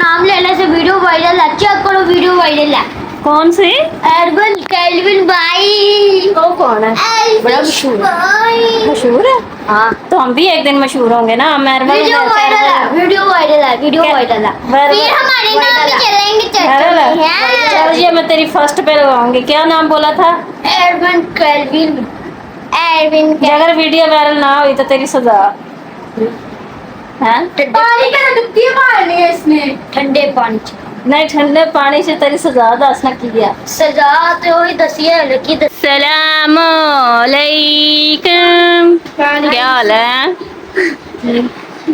नाम लेने से वीडियो वायरल है, चेक करो वीडियो वायरल है। कौन से? अर्बन केल्विन भाई। वो कौन है? बड़ा मशहूर मशहूर है। हाँ, तो हम भी एक दिन मशहूर होंगे ना। वीडियो वायरल है, वीडियो वायरल है, वीडियो वायरल है। फिर हमारे नाम भी चलेंगे चर्चा में। चल ये मैं तेरी फर्स्ट पे लगाऊंगी। क्या नाम बोला था? Urban kelvin. अर्बन अगर वीडियो वायरल ना हुई तो तेरी सजा है। पानी का डुबकी मारनी है इसने, ठंडे पानी से। नहीं, ठंडे पानी से तेरी सजा दस ना की गया। सजा तो वही दसिए लकी सलाम अलैकुम। क्या हाल है?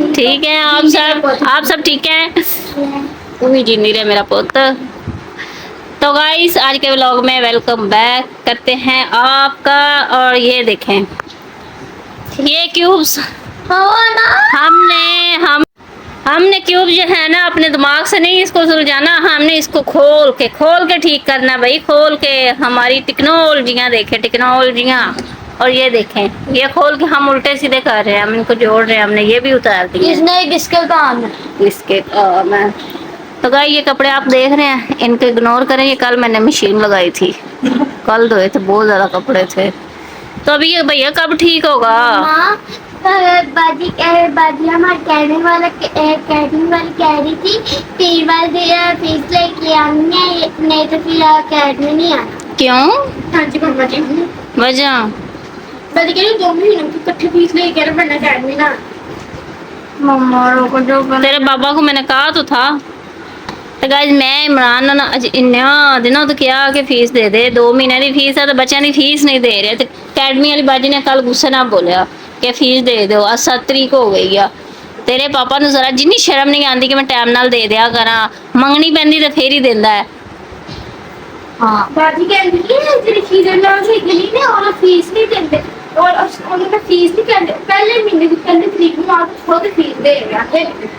ठीक है आप सब ठीक हैं? उम्मीद जी नहीं रहे मेरा पुत। तो गाइस आज के व्लॉग में वेलकम बैक करते हैं आपका। और ये देखें ये क्यूब्स हमने क्यूब जो है ना अपने दिमाग से नहीं इसको सुलझाना, हमने इसको खोल के ठीक करना भाई। खोल के हमारी टेक्नोलॉजियाँ देखें, टेक्नोलॉजियाँ। और ये देखें ये खोल के हम उल्टे सीधे कर रहे हैं, हम इनको जोड़ रहे हैं। हमने ये भी उतार दिया। इसने किसके काम है? इसके काम है। तो गाइस ये कपड़े आप देख रहे हैं, इनको इग्नोर करें। ये कल मैंने मशीन लगाई थी, कल धोए थे, बहुत ज़्यादा कपड़े थे। तो अभी ये भैया कब ठीक होगा? बाजी हमारे कैटरिंग वाली कह रही थी तीन बार फीस लेके आनी है, नहीं तो फिर कैटरिंग नहीं आना। क्यों? हाँ जी मम्मा जी, वजह बाजी कह रही 2 महीनों की इकट्ठी फीस लेके बनना कैटरिंग ना। मम्मा रोको जो तेरे बाबा को मैंने कहा तो था। तो गाइस मैं इमरान ना अज इन्ना दिनों तो क्या कि फीस दे दे, 2 महीने की फीस है तो बच्चों की फीस नहीं दे रहे। तो अकैडमी वाली बाजी ने कल गुस्से ना बोलिया कि फीस दे दो। आज 7 तरीक हो गई आ। तेरे पापा ਨੂੰ जरा जिन्नी शर्म नहीं आती कि मैं टाइम नाल दे दिया करा, मंगनी पैंदी तो फिर ही देंदा है। हाँ बाजी कहती है तेरी फीस ना से गली ने और फीस नहीं देते और उन्होंने फीस नहीं करते, पहले महीने की पहली तरीक में आप खुद फीस दे रहे हैं।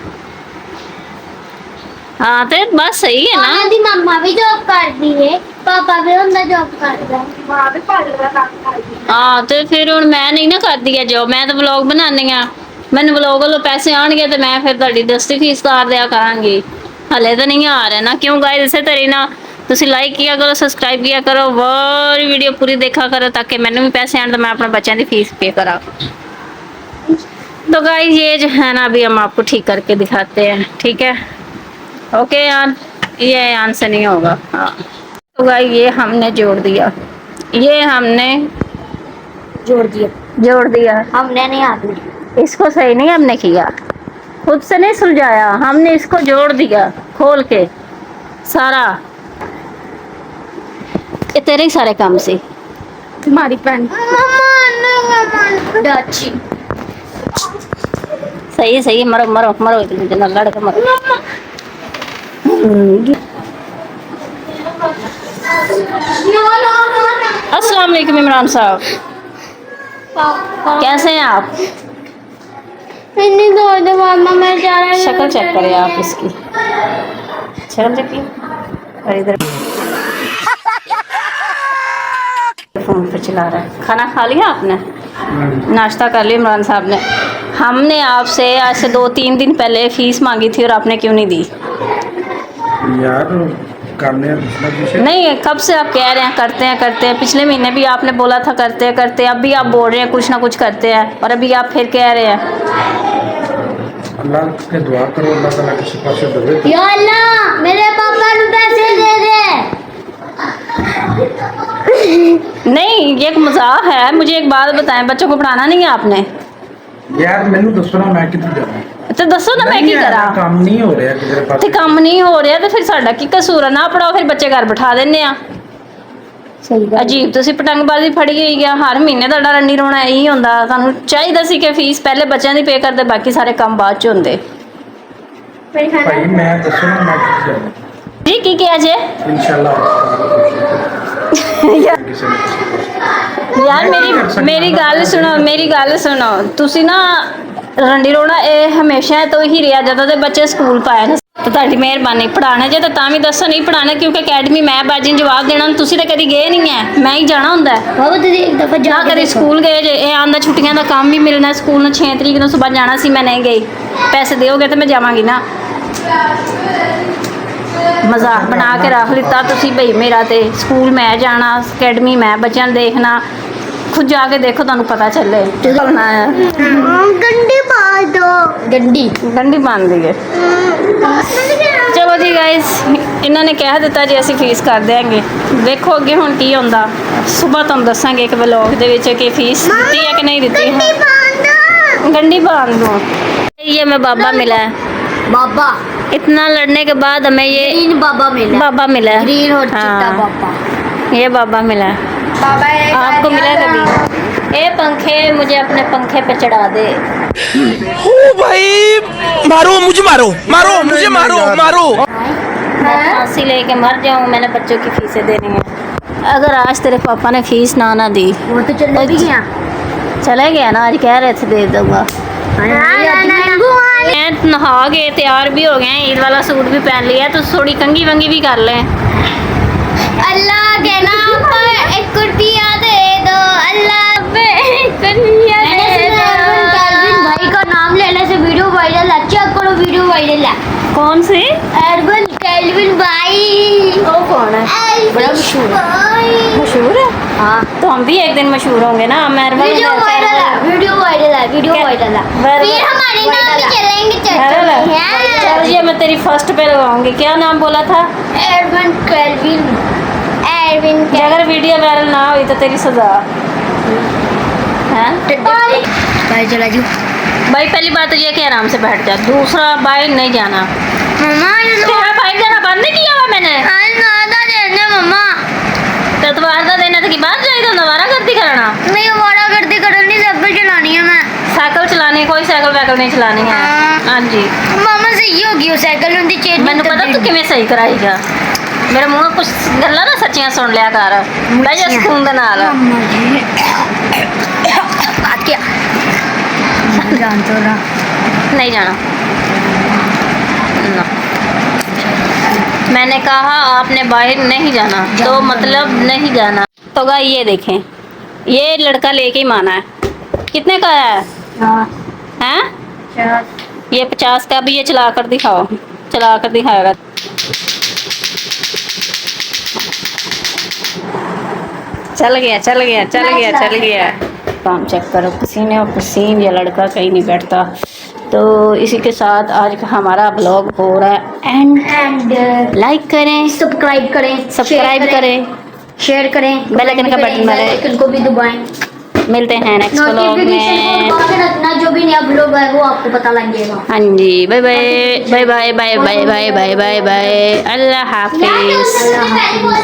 हाँ तो बस सही है ना। दी मम्मा भी जॉब करती है, पापा भी उनका जॉब करता है, मां भी पार्लर का काम करती है। हाँ तो फिर हुण मैं नहीं ना करदी है जॉब, मैं तो व्लॉग बनानी आ। मैंने व्लॉग वालों पैसे आएंगे तो मैं फिर ਤੁਹਾਡੀ दस्ती फीस उतार दिया करांगी। हले तो नहीं आ रहा ना। क्यों गाइस इसे तरी ना तुसी लाइक किया करो, सब्सक्राइब किया करो, और वीडियो पूरी देखा करो ताकि मैंने भी पैसे आने तो मैं अपने बच्चों की फीस पे करा। तो गाइस ये जो है ना अभी हम आपको ठीक करके दिखाते हैं, ठीक है? ओके यार, ये यान से नहीं होगा। हाँ तो गाइस ये हमने जोड़ दिया, ये हमने जोड़ दिया। हमने नहीं आती, इसको सही नहीं हमने किया, खुद से नहीं सुलझाया, हमने इसको जोड़ दिया खोल के सारा। ये तेरे ही सारे काम से तुम्हारी पेन डाची सही सही। मरो मरो मरो इतना लड़के मरो। अस्सलाम वालेकुम इमरान साहब, कैसे हैं आप? मैं जा रहा शक्ल चेक करें आप इसकी, शक्ल चेक की। और इधर फोन पे चला रहा है। खाना खा लिया आपने? नाश्ता कर लिया इमरान साहब ने? हमने आपसे आज से 2-3 दिन पहले फीस मांगी थी और आपने क्यों नहीं दी? यार करने नहीं, कब से आप कह रहे हैं करते हैं। पिछले महीने भी आपने बोला था करते हैं, अब भी आप बोल रहे हैं कुछ ना कुछ करते हैं, और अभी आप फिर कह रहे हैं। अल्लाह के दुआ करो, अल्लाह ताला किसी पासे दे। या अल्लाह मेरे पापा को पैसे दे दे। नहीं ये एक मजाक है। मुझे एक बात बताएं, बच्चों को पढ़ाना नहीं है आपने? यार मैनू दसो ना मैं कितने जाना। तो दसो ना मैं की करा। काम नहीं हो रहा किधर पास ते काम नहीं हो रहा तो फिर साडा की कसूर है? ना पढ़ाओ फिर बच्चे घर बिठा देने आ। सही अजीब तुसी पतंगबाजी फड़ी गई है। हर महीने ਤੁਹਾਡਾ रंडी रोना यही ਹੁੰਦਾ। ਤੁਹਾਨੂੰ ਚਾਹੀਦਾ ਸੀ ਕਿ फीस पहले बच्चों की पे करते, बाकी सारे काम बाद ਚ ਹੁੰਦੇ। भाई मैं दसो ना मैं कितने जाना। जी की किया जे? इंशाल्लाह यार मेरी गल सुनो तुसी ना रंडी रोना ये हमेशा तो ही रहा ਜਦੋਂ ਦੇ ਬੱਚੇ ਸਕੂਲ ਪਾਏ ਨੇ। तो ਤੁਹਾਡੀ ਮਿਹਰਬਾਨੀ पढ़ाने जे तो भी दसो नहीं पढ़ाना, क्योंकि अकैडमी मैं बाजी ने जवाब देना। तुसी तो कभी गए नहीं है, मैं ही जाना ਹੁੰਦਾ बाबा दीदी एक दफा जा ना कभी स्कूल गए जे। ये आंदा छुट्टियां का काम भी मिलना स्कूल ने 6 तरीक को सुबह जाना सी, मैं नहीं गई। पैसे दोगे तो मैं जावांगी ना। ਮਜ਼ਾਕ ਬਣਾ ਕੇ ਰੱਖ ਲਿੱਤਾ ਤੁਸੀਂ ਭਈ ਮੇਰਾ ਤੇ ਸਕੂਲ ਮੈਂ ਜਾਣਾ ਅਕੈਡਮੀ ਮੈਂ ਬੱਚਿਆਂ ਨੂੰ ਦੇਖਣਾ खुद जाके देखो ਤੁਹਾਨੂੰ ਪਤਾ ਚੱਲੇ ਚੱਲਣਾ ਹੈ गंडी मार दो गंडी ਗੰਢੀ ਬੰਨਦੀ ਹੈ ਚਲੋ ਜੀ ਗਾਇਸ ਇਹਨਾਂ ਨੇ ਕਹਿ ਦਿੱਤਾ ਜੀ ਅਸੀਂ ਫੀਸ ਕਰ ਦਿਆਂਗੇ ਵੇਖੋ ਅੱਗੇ ਹੁਣ ਕੀ ਹੁੰਦਾ ਸਵੇਰ ਤੁਹਾਨੂੰ ਦੱਸਾਂਗੇ ਇੱਕ ਵਲੌਗ ਦੇ ਵਿੱਚ ਕਿ ਫੀਸ ਦਿੱਤੀ ਹੈ ਕਿ ਨਹੀਂ ਦਿੱਤੀ ਹੈ गंडी बांध दो ये मैं बाबा मिला है बाबा इतना लड़ने के बाद हमें ये ग्रीन बाबा मिला बाबा मिला है ग्रीन और चिट्टा हाँ। बाबा ये बाबा मिला है बाबा आपको मिला कभी ये पंखे मुझे अपने पंखे पे चढ़ा दे ओ भाई मारो मुझे मारो मारो मुझे मारो मारो मैं फांसी लेके मर जाऊं मैंने बच्चों की फीसें देनी है अगर आज तेरे पापा ने फीस ना दी वो तो चले भी गया चले गया ना आज कह रहे थे दे दूंगा मैं नहा गए तैयार भी हो गए ईद वाला सूट भी पहन लिया तो थोड़ी कंघी वंगी भी कर लें अल्लाह के नाम पर एक कुर्तिया दे दो अल्लाह पे कुर्तिया दे दो कैल्विन भाई का नाम लेने से वीडियो वायरल है चेक करो वीडियो वायरल है कौन सी अर्बन कैल्विन भाई वो कौन है बड़ा मशहूर है मशहूर है हाँ तो हम भी एक दिन मशहूर होंगे ना वीडियो वायरल है वीडियो वायरल है वीडियो क्या? वायरल है वायरल फिर हमारे नाम भी चलेंगे वायरल है? चर्चा चल ये मैं तेरी फर्स्ट पे लगाऊंगी क्या नाम बोला था अर्बन कैल्विन अर्बन कि अगर वीडियो वायरल ना हुई तो तेरी सजा है भाई चला जी भाई पहली बात तो ये कि आराम से बैठ जा दूसरा बाइक नहीं जाना मम्मा तेरा बाइक जाना बंद नहीं किया हुआ मैंने नादा देने मम्मा तो तुम्हारा देना था कि बाहर जाएगा दोबारा गलती करना मैं वाड़ा करती करनी सब पे चलानी है मैं साइकिल चलानी है कोई साइकिल वाइकिल नहीं चलानी है हाँ जी मामा सही होगी वो साइकिल उनकी चेन मैंने पता तू किवें सही कराएगा मेरे मुंह कुछ गल्लां ना सच्चियां सुन लिया कर बह जा सुकून दे नाल क्या जान तो रहा नहीं जाना ना। मैंने कहा आपने बाहर नहीं जाना तो मतलब नहीं जाना तो गाइस ये देखें ये लड़का लेके ही माना है कितने का है हैं ये 50 का भी ये चला कर दिखाओ चला कर दिखाएगा चल गया चल गया चल गया चल गया काम चेक करो पसीने और पसीन ये लड़का कहीं नहीं बैठता तो इसी के साथ आज का हमारा ब्लॉग हो रहा है एंड लाइक करें सब्सक्राइब करें सब्सक्राइब करें शेयर करें बेल आइकन का बटन दबाएं। बेल आइकन को भी दबाएं मिलते हैं नेक्स्ट ब्लॉग नोटिफिकेशन में को ऑन रखना जो भी नया ब्लॉग है वो आपको पता लग जाएगा हाँ जी bye bye bye bye bye bye bye bye bye bye अल्लाह हाफिज अल्लाह हाफिज।